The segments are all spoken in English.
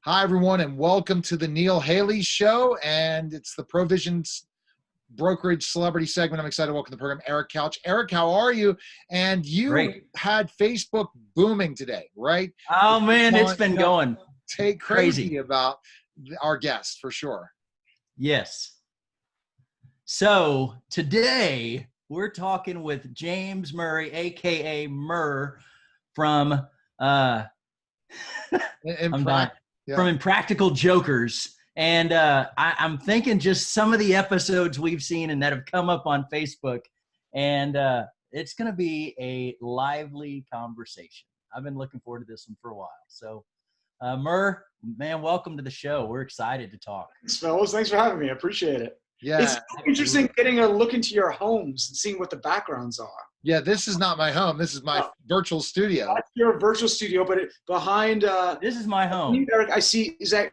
Hi, everyone, and welcome to the Neil Haley Show. And it's the ProVsion Brokerage Celebrity segment. I'm excited to welcome to the program Eric Couch. Eric, how are you? And you Great. had Facebook booming today, right? Oh, man, it's been going crazy about our guest, for sure. Yes. So today we're talking with James Murray, a.k.a. Murr, from from Impractical Jokers. And I'm thinking just some of the episodes we've seen and that have come up on Facebook. And it's going to be a lively conversation. I've been looking forward to this one for a while. So, Murr, man, welcome to the show. We're excited to talk. Thanks, fellas. Thanks for having me. I appreciate it. Yeah, it's interesting getting a look into your homes and seeing what the backgrounds are. Yeah, this is not my home. This is my virtual studio. Your virtual studio, but behind. This is my home. Eric, I see. Is that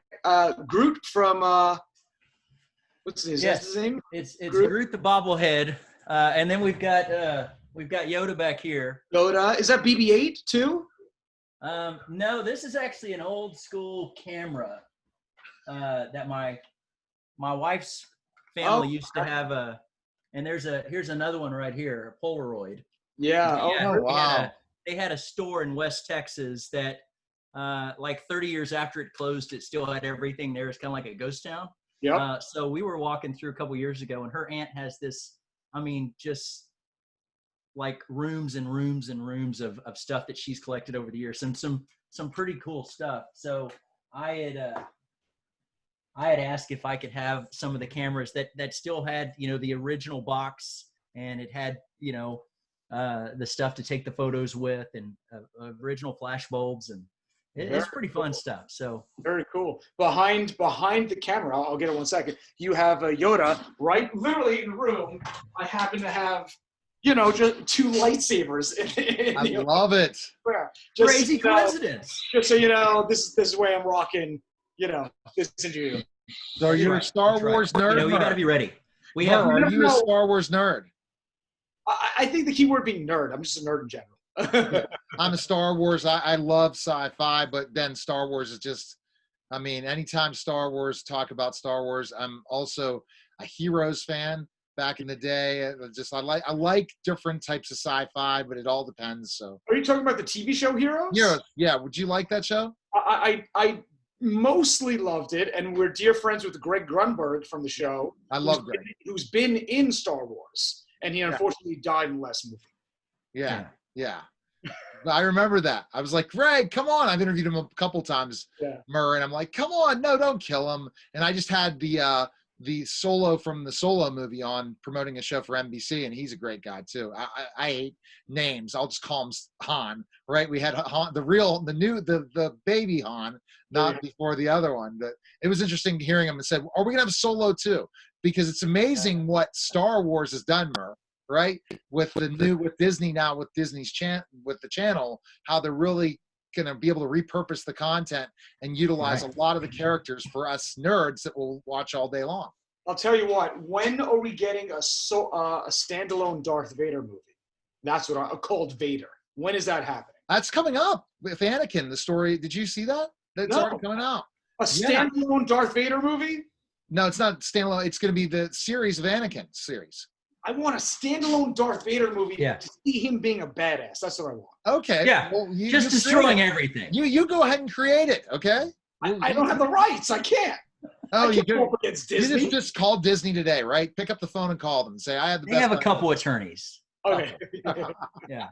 Groot from? What's his, yes, his name? It's Groot the bobblehead, and then we've got Yoda back here. Yoda, is that BB-8 too? No, this is actually an old school camera that my wife's family used to have and here's another one right here, a Polaroid. Yeah. Wow. They had a store in West Texas that like 30 years after it closed, it still had everything there. It's kind of like a ghost town. Yeah. So we were walking through a couple years ago, and her aunt has this, just like rooms and rooms and rooms of stuff that she's collected over the years, and some pretty cool stuff. So I had asked if I could have some of the cameras that still had, the original box, and it had, the stuff to take the photos with, and original flash bulbs, and it's pretty fun stuff. So very cool. Behind the camera, I'll get it 1 second. You have a Yoda right, literally in the room. I happen to have, just two lightsabers. I love it. Crazy coincidence. Just so you know, this is the way I'm rocking. This interview. So you're a Star Wars nerd? You got to be ready. Are you a Star Wars nerd? I think the key word being nerd. I'm just a nerd in general. I'm a Star Wars. I love sci-fi, but then Star Wars is just, anytime Star Wars talk about Star Wars, I'm also a Heroes fan. Back in the day, I like different types of sci-fi, but it all depends. So, are you talking about the TV show Heroes? Yeah. Would you like that show? I mostly loved it, and we're dear friends with Greg Grunberg from the show. I love Greg, who's been in Star Wars, and he unfortunately died in the last movie. Yeah. I remember that. I was like, Greg, come on. I've interviewed him a couple times, Murr, and I'm like, come on, no, don't kill him. And I just had the Solo from the Solo movie on promoting a show for NBC, and he's a great guy too. I hate names. I'll just call him Han, right? We had Han, the baby Han, not before the other one. But it was interesting hearing him and said, are we gonna have Solo too? Because it's amazing what Star Wars has done, Murr, right? With Disney now, with Disney's with the channel, how they're really going to be able to repurpose the content and utilize a lot of the characters for us nerds that will watch all day long. I'll tell you what, when are we getting a standalone Darth Vader movie? That's what called Vader. When is that happening? That's coming up with Anakin, the story. Did you see that? That's already coming out. A standalone Darth Vader movie? No, it's not standalone. It's going to be the series of Anakin series. I want a standalone Darth Vader movie to see him being a badass. That's what I want. Okay. Yeah. Well, just destroying everything. You go ahead and create it, okay? I don't have the rights. I can't. Oh, you can't go up against Disney. You just call Disney today, right? Pick up the phone and call them and say, I have the best. They have a couple attorneys. Okay. Yeah.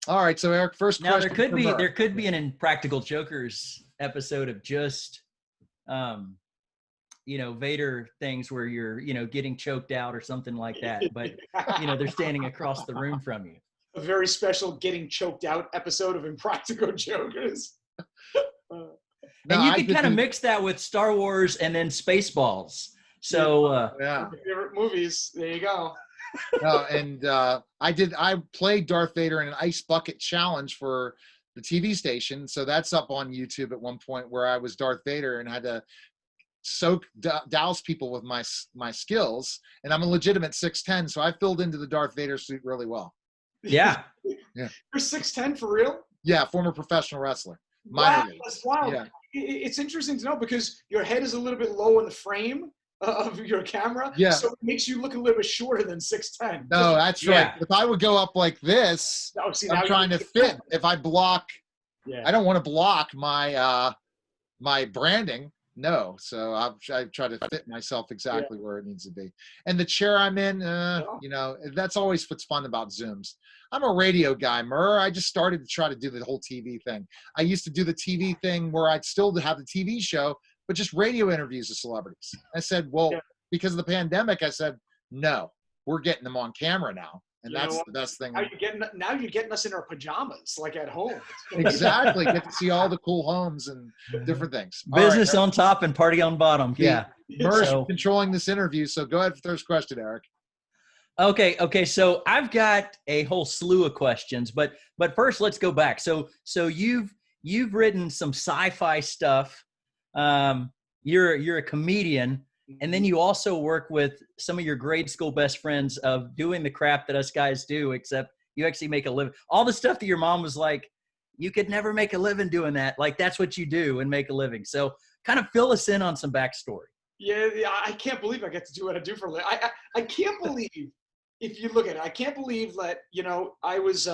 All right. So Eric, first question. Now there could be an Impractical Jokers episode of just Vader things where you're, getting choked out or something like that. But, they're standing across the room from you. A very special getting choked out episode of Impractical Jokers. And you can kind of mix that with Star Wars and then Spaceballs. So, favorite movies. There you go. And I played Darth Vader in an ice bucket challenge for the TV station. So that's up on YouTube at one point where I was Darth Vader and had to douse people with my skills, and I'm a legitimate 6'10", so I filled into the Darth Vader suit really well. Yeah. You're 6'10" for real? Yeah, former professional wrestler. minor Wow, leagues. that's wild. Yeah. It's interesting to know because your head is a little bit low in the frame of your camera. Yeah. So it makes you look a little bit shorter than 6'10". No, that's right. If I would go up like this, I'm trying to fit. If I block, I don't want to block my my branding. No, so I try to fit myself exactly where it needs to be. And the chair I'm in, you know, that's always what's fun about Zooms. I'm a radio guy, Murr. I just started to try to do the whole TV thing. I used to do the TV thing where I'd still have the TV show, but just radio interviews of celebrities. I said, well, because of the pandemic, I said, no, we're getting them on camera now. And that's the best thing. Now you're getting us in our pajamas, like at home. Exactly. Get to see all the cool homes and different things. Business on top and party on bottom. Yeah. Murr's controlling this interview, so go ahead for the first question, Eric. Okay. So I've got a whole slew of questions, but first let's go back. So you've written some sci-fi stuff. You're a comedian. And then you also work with some of your grade school best friends of doing the crap that us guys do, except you actually make a living. All the stuff that your mom was like, you could never make a living doing that. Like, that's what you do and make a living. So kind of fill us in on some backstory. Yeah, I can't believe I get to do what I do for a living. I can't believe, if you look at it, I can't believe that, you know, I was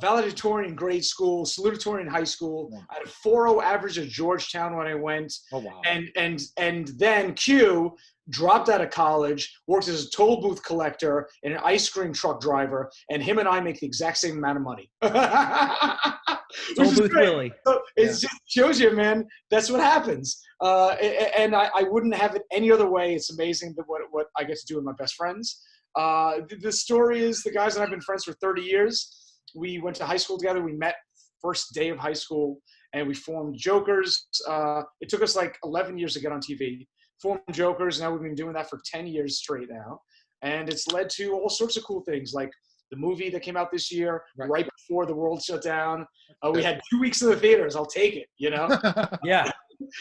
valedictorian in grade school, salutatorian in high school. I had a 4.0 average at Georgetown when I went. Oh, wow. And then Q dropped out of college, worked as a toll booth collector and an ice cream truck driver, and him and I make the exact same amount of money. Toll booth Willie. So it just shows you, man, that's what happens. And I wouldn't have it any other way. It's amazing that what I get to do with my best friends. The story is the guys and I have been friends for 30 years. We went to high school together. We met first day of high school, and we formed Jokers. It took us like 11 years to get on TV. Formed Jokers. Now we've been doing that for 10 years straight now. And it's led to all sorts of cool things, like the movie that came out this year, right before the world shut down. We had 2 weeks in the theaters. I'll take it, you know? Yeah.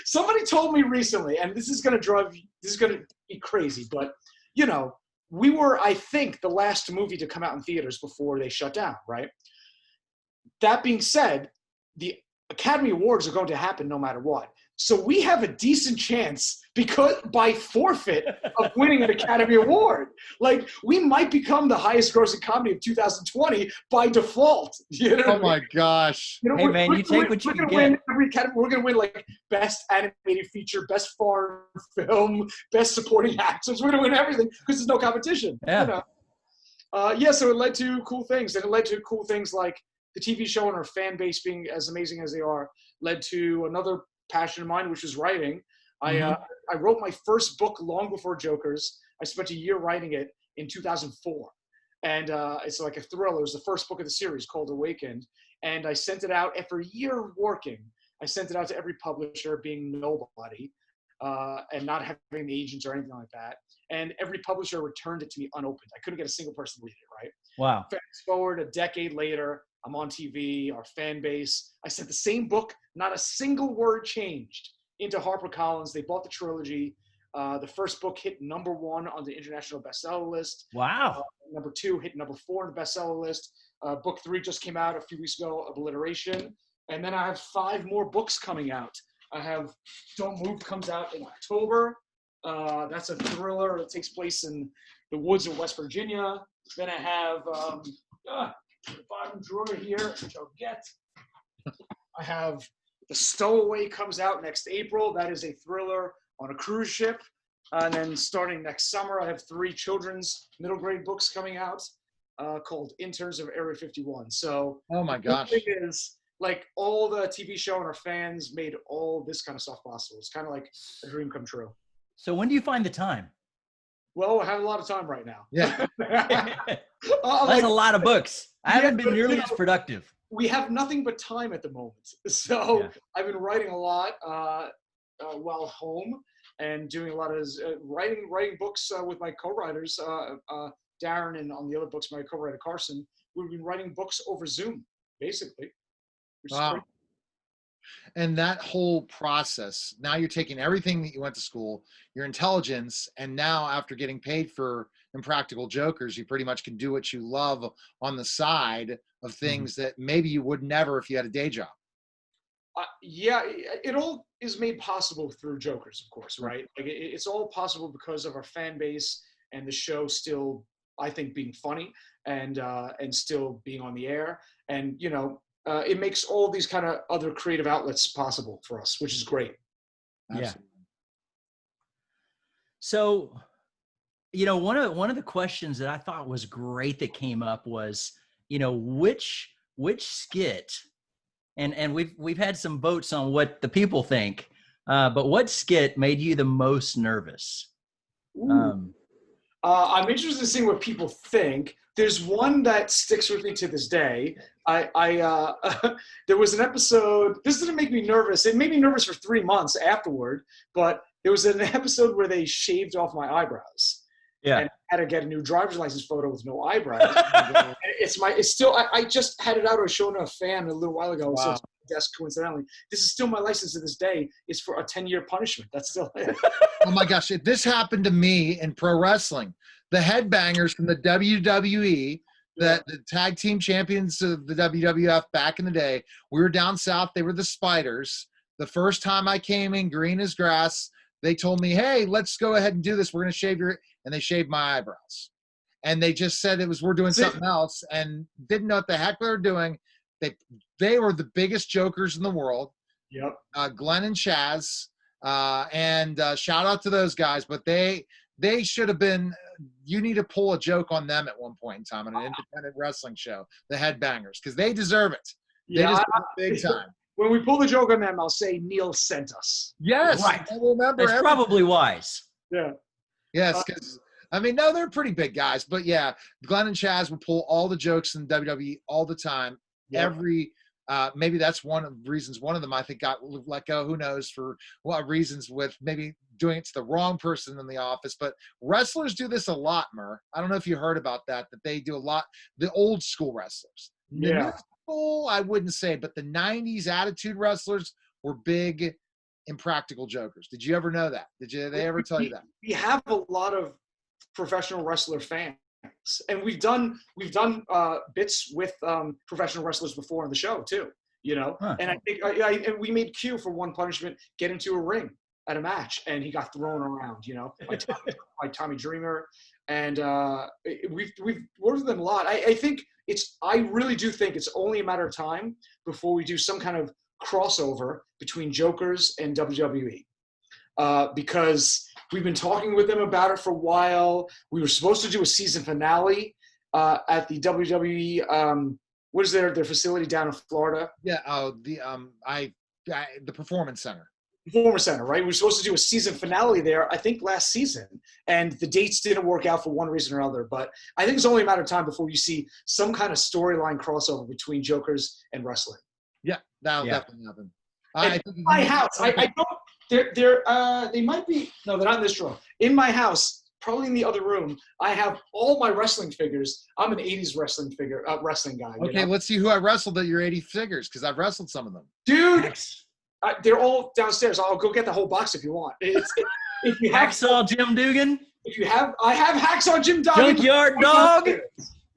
Somebody told me recently, and this is going to be crazy, but, you know, we were, I think, the last movie to come out in theaters before they shut down, right? That being said, the Academy Awards are going to happen no matter what. So we have a decent chance because by forfeit of winning an Academy Award. Like, we might become the highest grossing comedy of 2020 by default. You know oh my gosh. You know, hey man, you take what you can get. We're going to win like best animated feature, best foreign film, best supporting actors. We're going to win everything because there's no competition. Yeah. You know? So it led to cool things. And it led to cool things like the TV show and our fan base being as amazing as they are, led to another passion of mine, which was writing. I wrote my first book long before Jokers. I spent a year writing it in 2004. And it's like a thriller. It was the first book of the series called Awakened. And I sent it out after a year of working. I sent it out to every publisher, being nobody, and not having agents or anything like that. And every publisher returned it to me unopened. I couldn't get a single person to read it, right? Wow. Fast forward a decade later, I'm on TV, our fan base. I sent the same book, not a single word changed, into HarperCollins. They bought the trilogy. The first book hit #1 on the international bestseller list. Wow. Number 2 hit #4 on the bestseller list. Book 3 just came out a few weeks ago, Obliteration. And then I have 5 more books coming out. I have Don't Move comes out in October. That's a thriller that takes place in the woods of West Virginia. Then I have the bottom drawer here, which I'll get. I have The Stowaway comes out next April. That is a thriller on a cruise ship. And then starting next summer, I have 3 children's middle grade books coming out called Interns of Area 51. So oh my gosh, the thing is, like, all the TV show and our fans made all this kind of stuff possible. It's kind of like a dream come true. So when do you find the time? Well, I have a lot of time right now. Yeah. That's a lot of books. I haven't been nearly as productive. We have nothing but time at the moment. So I've been writing a lot while home and doing a lot of writing books with my co-writers, Darren, and on the other books, my co-writer Carson. We've been writing books over Zoom, basically. Wow. And that whole process, now you're taking everything that you went to school, your intelligence, and now after getting paid for Impractical Jokers, you pretty much can do what you love on the side of things that maybe you would never if you had a day job. Yeah, it all is made possible through jokers, of course, right? Like it's all possible because of our fan base and the show still, I think, being funny and still being on the air. And, you know, it makes all these kind of other creative outlets possible for us, which is great. Yeah. So, you know, one of the questions that I thought was great that came up was, you know, which skit, and we've had some votes on what the people think, but what skit made you the most nervous? I'm interested in seeing what people think. There's one that sticks with me to this day. There was an episode. This didn't make me nervous. It made me nervous for 3 months afterward. But there was an episode where they shaved off my eyebrows. Yeah. And I had to get a new driver's license photo with no eyebrows. It's still. I just had it out. I was showing a fan a little while ago. Wow. So it's my desk coincidentally. This is still my license to this day. It's for a 10-year punishment. That's still it. Oh my gosh, this happened to me in pro wrestling. The Headbangers from the WWE, the tag team champions of the WWF back in the day, we were down south. They were the Spiders. The first time I came in, green as grass, they told me, hey, let's go ahead and do this. We're going to shave your – and they shaved my eyebrows. And they just said we're doing something else and didn't know what the heck they were doing. They were the biggest jokers in the world. Yep. Glenn and Chaz. And shout out to those guys, but they should have been. You need to pull a joke on them at one point in time on an independent wrestling show, the Headbangers, because they deserve it. They deserve it big time. When we pull the joke on them, I'll say Neil sent us. Yes, right. I remember. That's probably wise. Yeah. Yes, because I mean, no, they're pretty big guys, but yeah, Glenn and Chaz would pull all the jokes in WWE all the time. Yep. Maybe that's one of the reasons. One of them, I think, got let go. Who knows for what reasons? With maybe doing it to the wrong person in the office. But wrestlers do this a lot, Murr. I don't know if you heard about that. That they do a lot. The old school wrestlers. The new school, I wouldn't say, but the '90s attitude wrestlers were big, impractical jokers. Did you ever know that? Did they ever tell you that? We have a lot of professional wrestler fans. And we've done bits with professional wrestlers before on the show too, you know. Huh. And I think and we made Q for one punishment get into a ring at a match, and he got thrown around, you know, by Tommy Dreamer, and we've worked with them a lot. I really do think it's only a matter of time before we do some kind of crossover between Jokers and WWE, because we've been talking with them about it for a while. We were supposed to do a season finale at the WWE. What is their facility down in Florida? Yeah. The Performance Center. Performance Center, right? We were supposed to do a season finale there, I think last season, and the dates didn't work out for one reason or another. But I think it's only a matter of time before you see some kind of storyline crossover between Jokers and wrestling. Yeah, that'll definitely happen. In my house, I don't. They might be. No, they're not in this room. In my house, probably in the other room, I have all my wrestling figures. I'm an '80s wrestling guy. Okay, let's see who I wrestled at your '80s figures, because I've wrestled some of them. Dude, they're all downstairs. I'll go get the whole box if you want. If you have Hacksaw Jim Dugan. I have Hacksaw Jim Dugan. Junkyard Dog.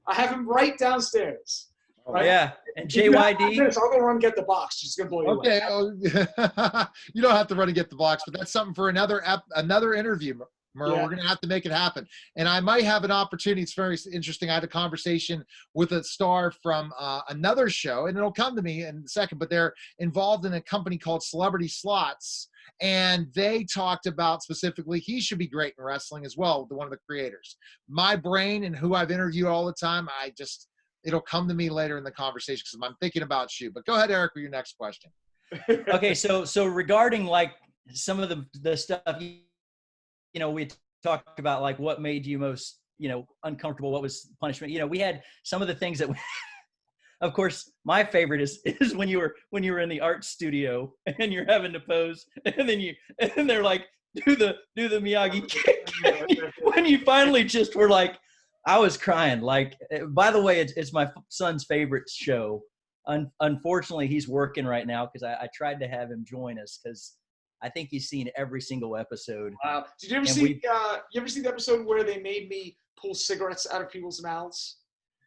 I have him right downstairs. Right? Yeah, and JYD. I'll go run and get the box. She's gonna blow you away. Okay, you don't have to run and get the box, but that's something for another interview, Murr. Yeah. We're gonna have to make it happen, and I might have an opportunity. It's very interesting. I had a conversation with a star from another show, and it'll come to me in a second. But they're involved in a company called Celebrity Slots, and they talked about specifically he should be great in wrestling as well. One of the creators, my brain, and who I've interviewed all the time. It'll come to me later in the conversation because I'm thinking about you. But go ahead, Eric, with your next question. Okay, so regarding like some of the stuff, you know, we talked about like what made you most, you know, uncomfortable. What was punishment? You know, we had some of the things that. Of course, my favorite is when you were in the art studio and you're having to pose, and then they're like, do the Miyagi kick. When you finally just were like. I was crying. Like, by the way, it's my son's favorite show. Unfortunately, he's working right now because I tried to have him join us because I think he's seen every single episode. Wow. Did you ever see the episode where they made me pull cigarettes out of people's mouths?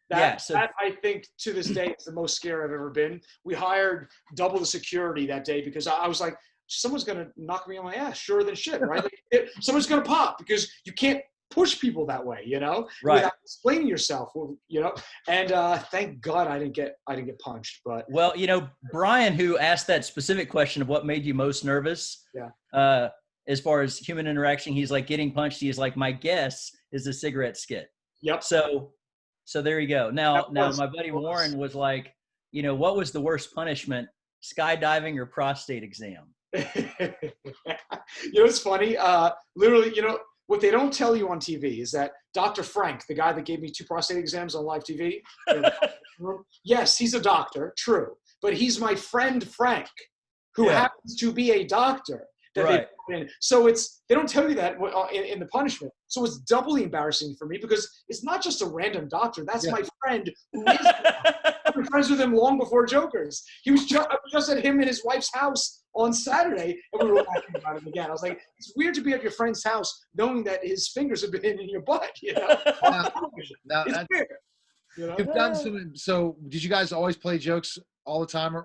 That I think to this day is the most scared I've ever been. We hired double the security that day because I was like, someone's going to knock me on my ass, sure than shit, right? Like, someone's going to pop because you can't push people that way, right, without explaining yourself, and thank God I didn't get punched. But well, Brian, who asked that specific question of what made you most nervous, as far as human interaction, he's like, getting punched, he's like, my guess is a cigarette skit. Yep. So there you go. Now my buddy Warren was like, what was the worst punishment, skydiving or prostate exam? It's funny, literally, what they don't tell you on TV is that Dr. Frank, the guy that gave me 2 prostate exams on live TV, yes, he's a doctor, true. But he's my friend Frank, who happens to be a doctor. Right. So they don't tell you that in the punishment. So it's doubly embarrassing for me because it's not just a random doctor. That's my friend who is I've been friends with him long before Jokers. I was just at him and his wife's house on Saturday, and we were laughing about him again. I was like, it's weird to be at your friend's house knowing that his fingers have been in your butt, Now, it's weird. You've done some. So, did you guys always play jokes all the time?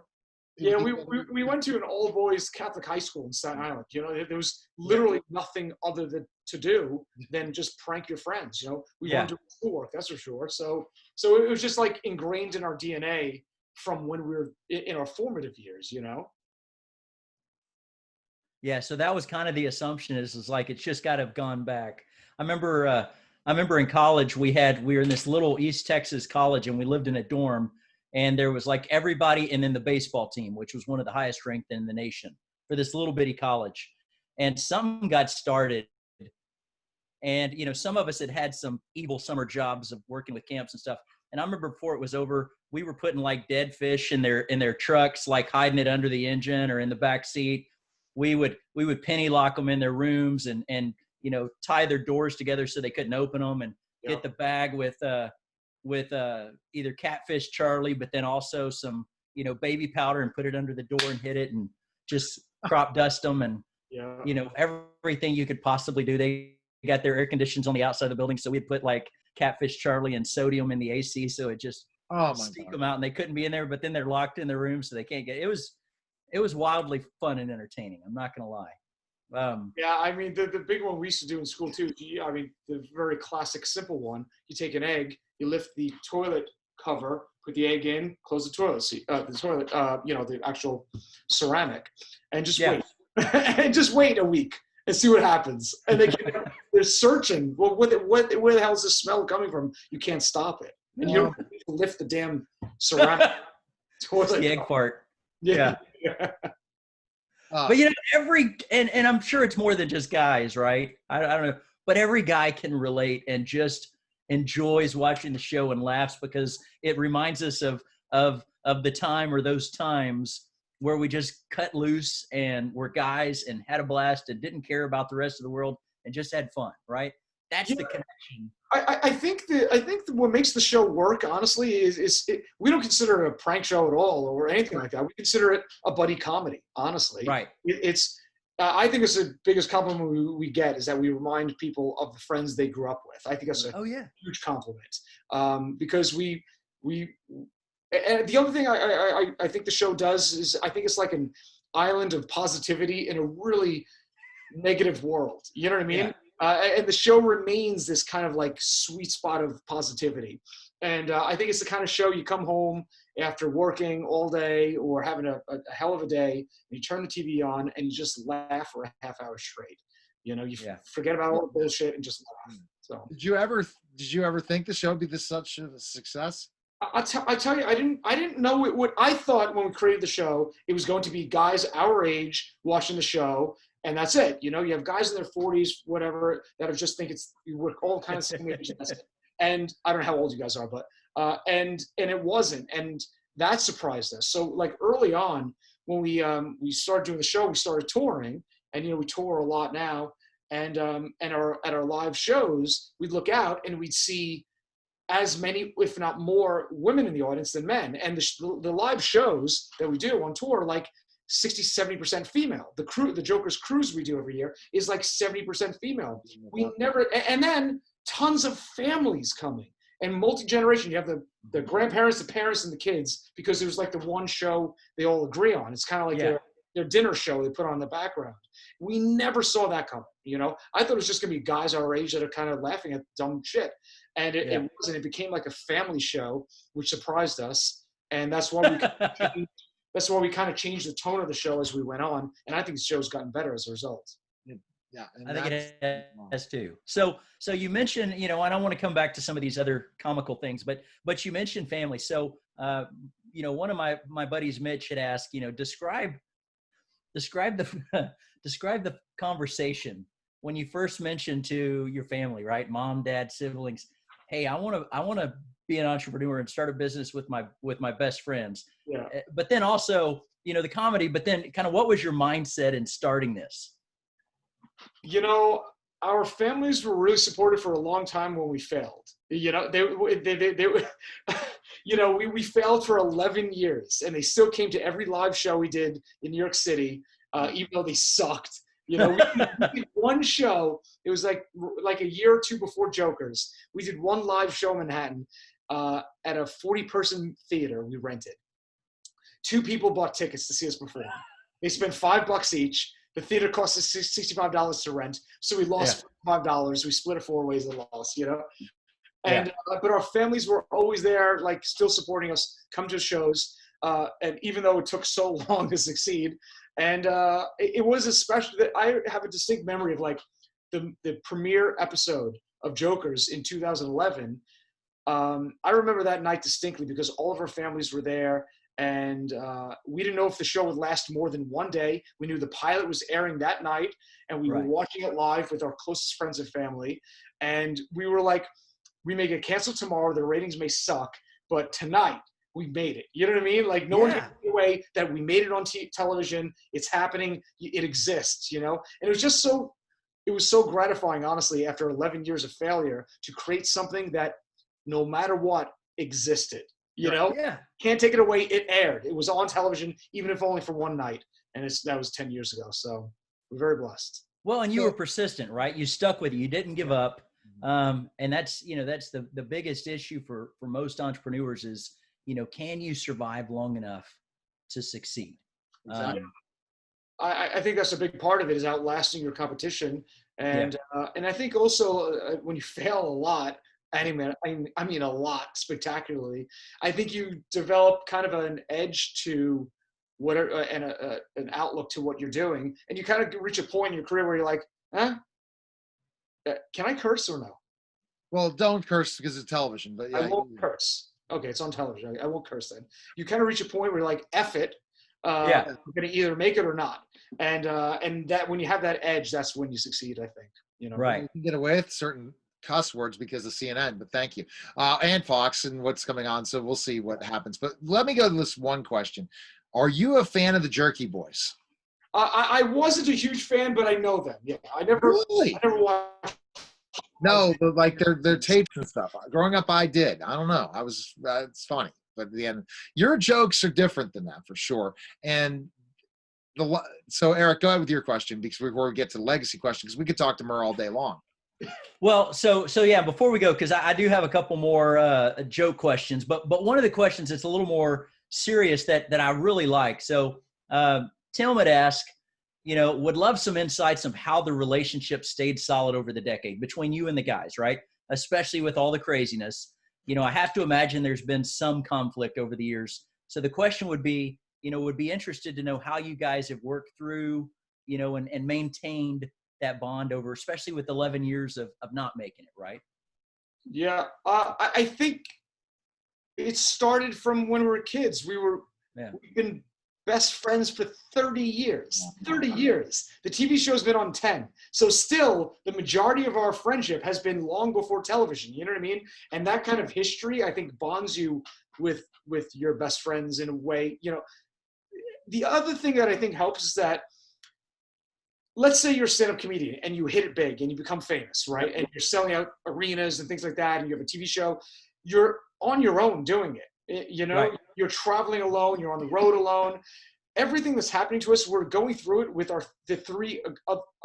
Yeah, we went to an all-boys Catholic high school in Staten Island. There was literally nothing other to do than just prank your friends. We weren't doing schoolwork, that's for sure. So it was just like ingrained in our DNA from when we were in our formative years. Yeah, so that was kind of the assumption is like it's just got to have gone back. I remember in college we were in this little East Texas college and we lived in a dorm, and there was like everybody and then the baseball team, which was one of the highest ranked in the nation for this little bitty college. And something got started, and some of us had some evil summer jobs of working with camps and stuff. And I remember before it was over, we were putting like dead fish in their trucks, like hiding it under the engine or in the back seat. We would penny lock them in their rooms and tie their doors together so they couldn't open them, and get the bag with either Catfish Charlie, but then also some baby powder, and put it under the door and hit it and just crop dust them, and everything you could possibly do. They got their air conditions on the outside of the building, so we'd put like Catfish Charlie and sodium in the AC so it just steam them out, and they couldn't be in there. But then they're locked in their room, so they can't get. It was wildly fun and entertaining. I'm not going to lie. I mean, the big one we used to do in school too. The very classic, simple one. You take an egg, you lift the toilet cover, put the egg in, close the toilet seat, the actual ceramic, and just wait, and just wait a week and see what happens. And they're searching. Well, where the hell is this smell coming from? You can't stop it, and you don't need to lift the damn ceramic toilet. The egg part. Yeah. But and I'm sure it's more than just guys, right? I don't know, but every guy can relate and just enjoys watching the show and laughs because it reminds us of the time or those times where we just cut loose and were guys and had a blast and didn't care about the rest of the world and just had fun, right? That's the connection. I think what makes the show work, honestly, is we don't consider it a prank show at all or anything like that. We consider it a buddy comedy, honestly. Right. I think it's the biggest compliment we get is that we remind people of the friends they grew up with. I think that's a huge compliment because we and the other thing I think the show does is I think it's like an island of positivity in a really negative world. You know what I mean? Yeah. And the show remains this kind of like sweet spot of positivity. And I think it's the kind of show you come home after working all day or having a hell of a day, and you turn the TV on and you just laugh for a half hour straight. You forget about all the bullshit and just laugh. So did you ever think the show would be such a success? I tell you, I didn't know it would. I thought when we created the show, it was going to be guys our age watching the show. And that's it. You have guys in their 40s, whatever, that are just think we're all kind of same age. And I don't know how old you guys are, but and it wasn't, and that surprised us. So like early on, when we started doing the show, we started touring, and we tour a lot now. And at our live shows, we'd look out and we'd see as many, if not more, women in the audience than men. And the live shows that we do on tour, like 60-70% female. The Joker's cruise we do every year is like 70% female. We never, and then tons of families coming. and multi-generation. You have the grandparents, the parents, and the kids, because it was like the one show they all agree on. It's kind of like their dinner show they put on in the background. We never saw that coming, you know? I thought it was just gonna be guys our age that are kind of laughing at dumb shit. And it wasn't. It became like a family show, which surprised us. And that's why we kind of changed the tone of the show as we went on. And I think the show's gotten better as a result. Yeah, I think it has too. So you mentioned, you know, I don't want to come back to some of these other comical things, but you mentioned family. So, you know, one of my buddies, Mitch, had asked, you know, describe the describe the conversation when you first mentioned to your family, right? Mom, dad, siblings. Hey, I want to be an entrepreneur and start a business with my best friends. Yeah. But then also, you know, the comedy, but then kind of what was your mindset in starting this? You know, our families were really supportive for a long time when we failed. You know, they you know, we failed for 11 years, and they still came to every live show we did in New York City, even though they sucked. You know, we did one show. It was like a year or two before Jokers. We did one live show in Manhattan at a 40-person theater we rented. 2 people bought tickets to see us perform. They spent $5 each. The theater cost us $65 to rent, so we lost $5. We split it 4 ways and lost, you know. And but our families were always there, like still supporting us, come to shows, and even though it took so long to succeed, and it was especially that I have a distinct memory of like the premiere episode of Jokers in 2011. I remember that night distinctly because all of our families were there. And we didn't know if the show would last more than one day. We knew the pilot was airing that night, and we were watching it live with our closest friends and family. And we were like, we may get canceled tomorrow. The ratings may suck, but tonight we made it. You know what I mean? Like no one can take away that we made it on television. It's happening. It exists, you know? And it was just it was so gratifying, honestly, after 11 years of failure to create something that no matter what existed. You know, can't take it away. It aired. It was on television, even if only for one night. And that was 10 years ago. So we're very blessed. Well, and you were persistent, right? You stuck with it. You didn't give up. And that's, you know, that's the biggest issue for most entrepreneurs is, you know, can you survive long enough to succeed? Exactly. I think that's a big part of it is outlasting your competition. And I think also when you fail a lot, I mean a lot spectacularly. I think you develop kind of an edge to whatever and an outlook to what you're doing, and you kind of reach a point in your career where you're like, can I curse or no? Well, don't curse because it's television, but I won't curse. Okay, it's on television. I won't curse then. You kind of reach a point where you're like, F it. I'm going to either make it or not. And that when you have that edge, that's when you succeed, I think. You know, right? You can get away with certain cuss words because of CNN, but thank you. And Fox and what's coming on. So we'll see what happens. But let me go to this one question. Are you a fan of the Jerky Boys? I wasn't a huge fan, but I know them. Yeah. I never watched. No, but like their tapes and stuff. Growing up, I did. I don't know. It's funny, but at the end, your jokes are different than that for sure. And so Eric, go ahead with your question before we get to the legacy question, because we could talk to Murr all day long. Well, so yeah, before we go, because I do have a couple more joke questions, but one of the questions that's a little more serious that I really like. So Tim would ask, you know, would love some insights of how the relationship stayed solid over the decade between you and the guys, right? Especially with all the craziness. You know, I have to imagine there's been some conflict over the years. So the question would be, you know, would be interested to know how you guys have worked through, you know, and maintained that bond over, especially with 11 years of not making it, right? Yeah. I think it started from when we were kids. We've been best friends for 30 years. 30 years. The TV show's been on 10. So still, the majority of our friendship has been long before television. You know what I mean? And that kind of history, I think, bonds you with your best friends in a way. You know, the other thing that I think helps is that, let's say you're a stand-up comedian and you hit it big and you become famous, right? And you're selling out arenas and things like that, and you have a TV show. You're on your own doing it. You know, You're traveling alone. You're on the road alone. everything that's happening to us, we're going through it with the three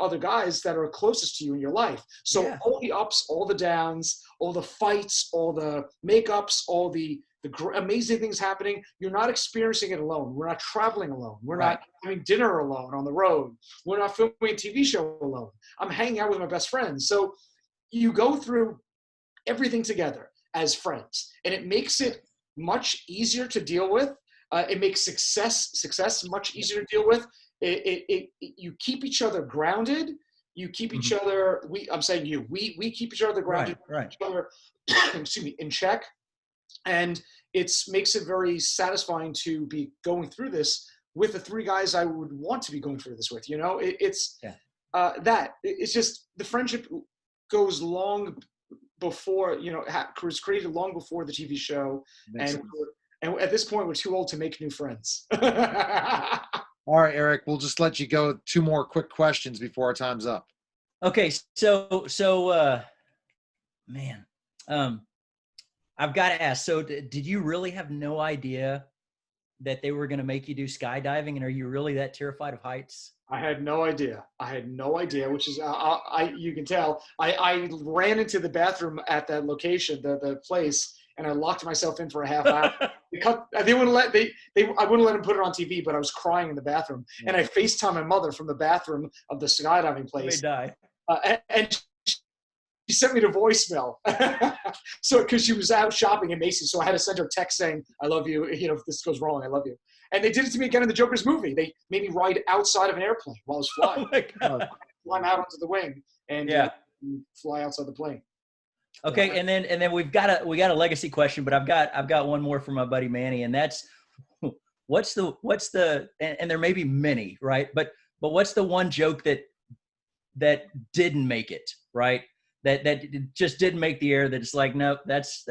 other guys that are closest to you in your life. So all the ups, all the downs, all the fights, all the makeups, all the amazing things happening, you're not experiencing it alone. We're not traveling alone. We're not having dinner alone on the road. We're not filming a TV show alone. I'm hanging out with my best friends. So you go through everything together as friends, and it makes it much easier to deal with. It makes success much easier to deal with. You keep each other grounded. You keep each other. I'm saying you. We keep each other grounded. Each other, excuse me, in check, and it makes it very satisfying to be going through this with the three guys I would want to be going through this with. You know, it's just the friendship goes long before, you know, was created long before the TV show, and at this point we're too old to make new friends. All right, Eric, we'll just let you go. 2 more quick questions before our time's up. Okay, man, I've got to ask. So, did you really have no idea that they were going to make you do skydiving, and are you really that terrified of heights? I had no idea. Which is, you can tell. I ran into the bathroom at that location, the place, and I locked myself in for a half hour. I wouldn't let them put it on TV, but I was crying in the bathroom, and I FaceTimed my mother from the bathroom of the skydiving place. They die. And she sent me the voicemail. So, because she was out shopping in Macy's, so I had to send her a text saying, "I love you. You know, if this goes wrong, I love you." And they did it to me again in the Joker's movie. They made me ride outside of an airplane while I was flying. Oh my God. Climb out onto the wing and fly outside the plane. Okay, and then we got a legacy question, but I've got one more from my buddy Manny, and that's what's the and there may be many, right? But what's the one joke that didn't make it, right? That just didn't make the air. That it's like, no, that's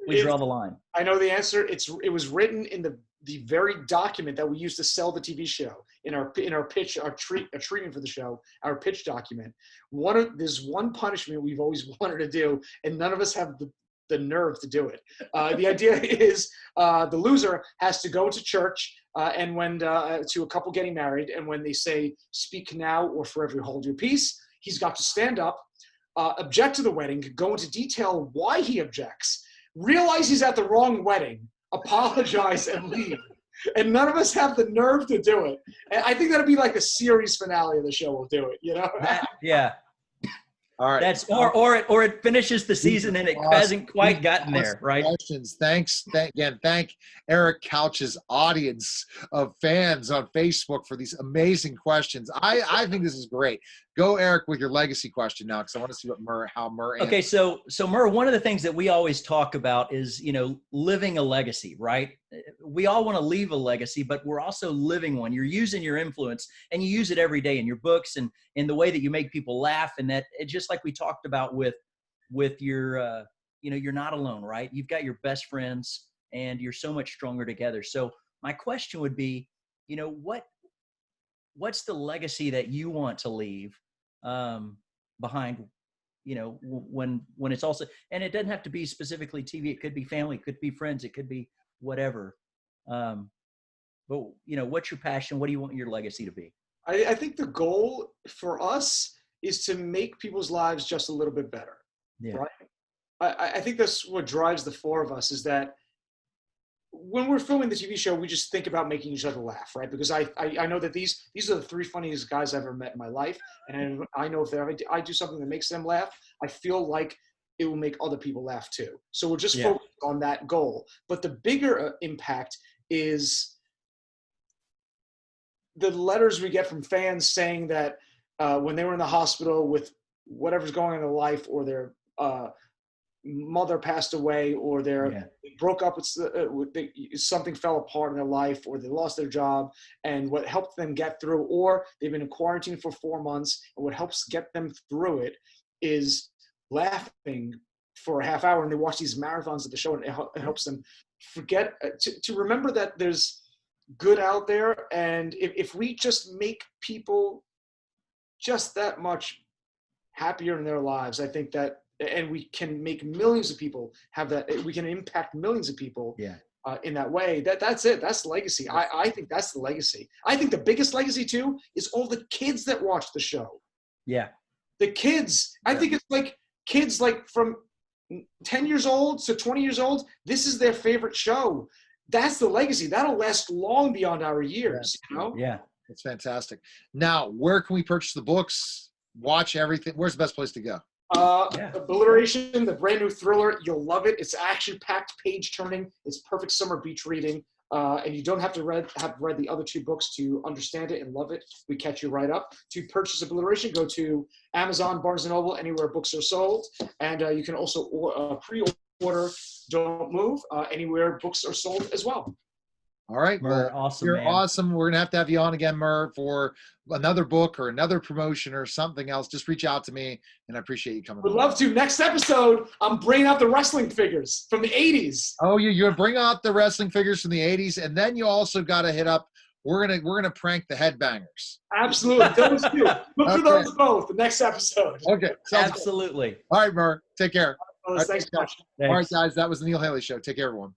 we draw the line. I know the answer. It was written in the very document that we used to sell the TV show in our pitch, our treatment for the show, our pitch document. There's one punishment we've always wanted to do, and none of us have the nerve to do it. The idea is the loser has to go to church and when to a couple getting married, and when they say "speak now or forever hold your peace," he's got to stand up, object to the wedding, go into detail why he objects, realize he's at the wrong wedding, apologize, and leave. And none of us have the nerve to do it. And I think that'll be like the series finale of the show. We'll do it, you know? Yeah. All right. That's or it finishes the season and it hasn't quite gotten there, right? Questions. Thank Eric Couch's audience of fans on Facebook for these amazing questions. I think this is great. Go, Eric, with your legacy question now, because I want to see how Murr answers. Okay, so Murr, one of the things that we always talk about is, you know, living a legacy, right? We all want to leave a legacy, but we're also living one. You're using your influence, and you use it every day in your books and in the way that you make people laugh, and that it just like we talked about with your, you know, you're not alone, right? You've got your best friends, and you're so much stronger together. So my question would be, you know, what's the legacy that you want to leave behind, you know, when it's also, and it doesn't have to be specifically TV. It could be family, it could be friends, it could be whatever. But you know, what's your passion? What do you want your legacy to be? I think the goal for us is to make people's lives just a little bit better. Yeah. Right. I think that's what drives the four of us, is that when we're filming the TV show, we just think about making each other laugh, right? Because I know that these are the three funniest guys I've ever met in my life. And I know if I do something that makes them laugh, I feel like it will make other people laugh too. So we're just focused on that goal. But the bigger impact is the letters we get from fans saying that when they were in the hospital with whatever's going on in their life, or their mother passed away, or they broke up with something fell apart in their life, or they lost their job, and what helped them get through, or they've been in quarantine for 4 months, and what helps get them through it is laughing for a half hour, and they watch these marathons of the show, and it helps them forget to remember that there's good out there. And if we just make people just that much happier in their lives, I think that, and we can make millions of people have that, we can impact millions of people. in that way. That's it. That's legacy. I think that's the legacy. I think the biggest legacy too is all the kids that watch the show. Yeah. The kids. I think it's like kids like from 10 years old to 20 years old. This is their favorite show. That's the legacy. That'll last long beyond our years. You know? Yeah. It's fantastic. Now, where can we purchase the books? Watch everything. Where's the best place to go? Obliteration, the brand new thriller. You'll love it. It's action-packed, page-turning. It's perfect summer beach reading. And you don't have to have read the other 2 books to understand it and love it. We catch you right up. To purchase Obliteration, go to Amazon, Barnes & Noble, anywhere books are sold. And you can also pre-order Don't Move anywhere books are sold as well. All right, Murr, awesome. You're man. awesome. We're gonna have you on again, Murr, for another book or another promotion or something else. Just reach out to me, and I appreciate you coming. Would love to. Next episode, I'm bringing out the wrestling figures from the '80s. Oh, you bring out the wrestling figures from the '80s, and then you also got to hit up. We're gonna prank the headbangers. Absolutely, those 2. Look for those both. The next episode. Okay, absolutely. Good. All right, Murr. Take care. Thanks so much. All right, guys. That was the Neil Haley Show. Take care, everyone.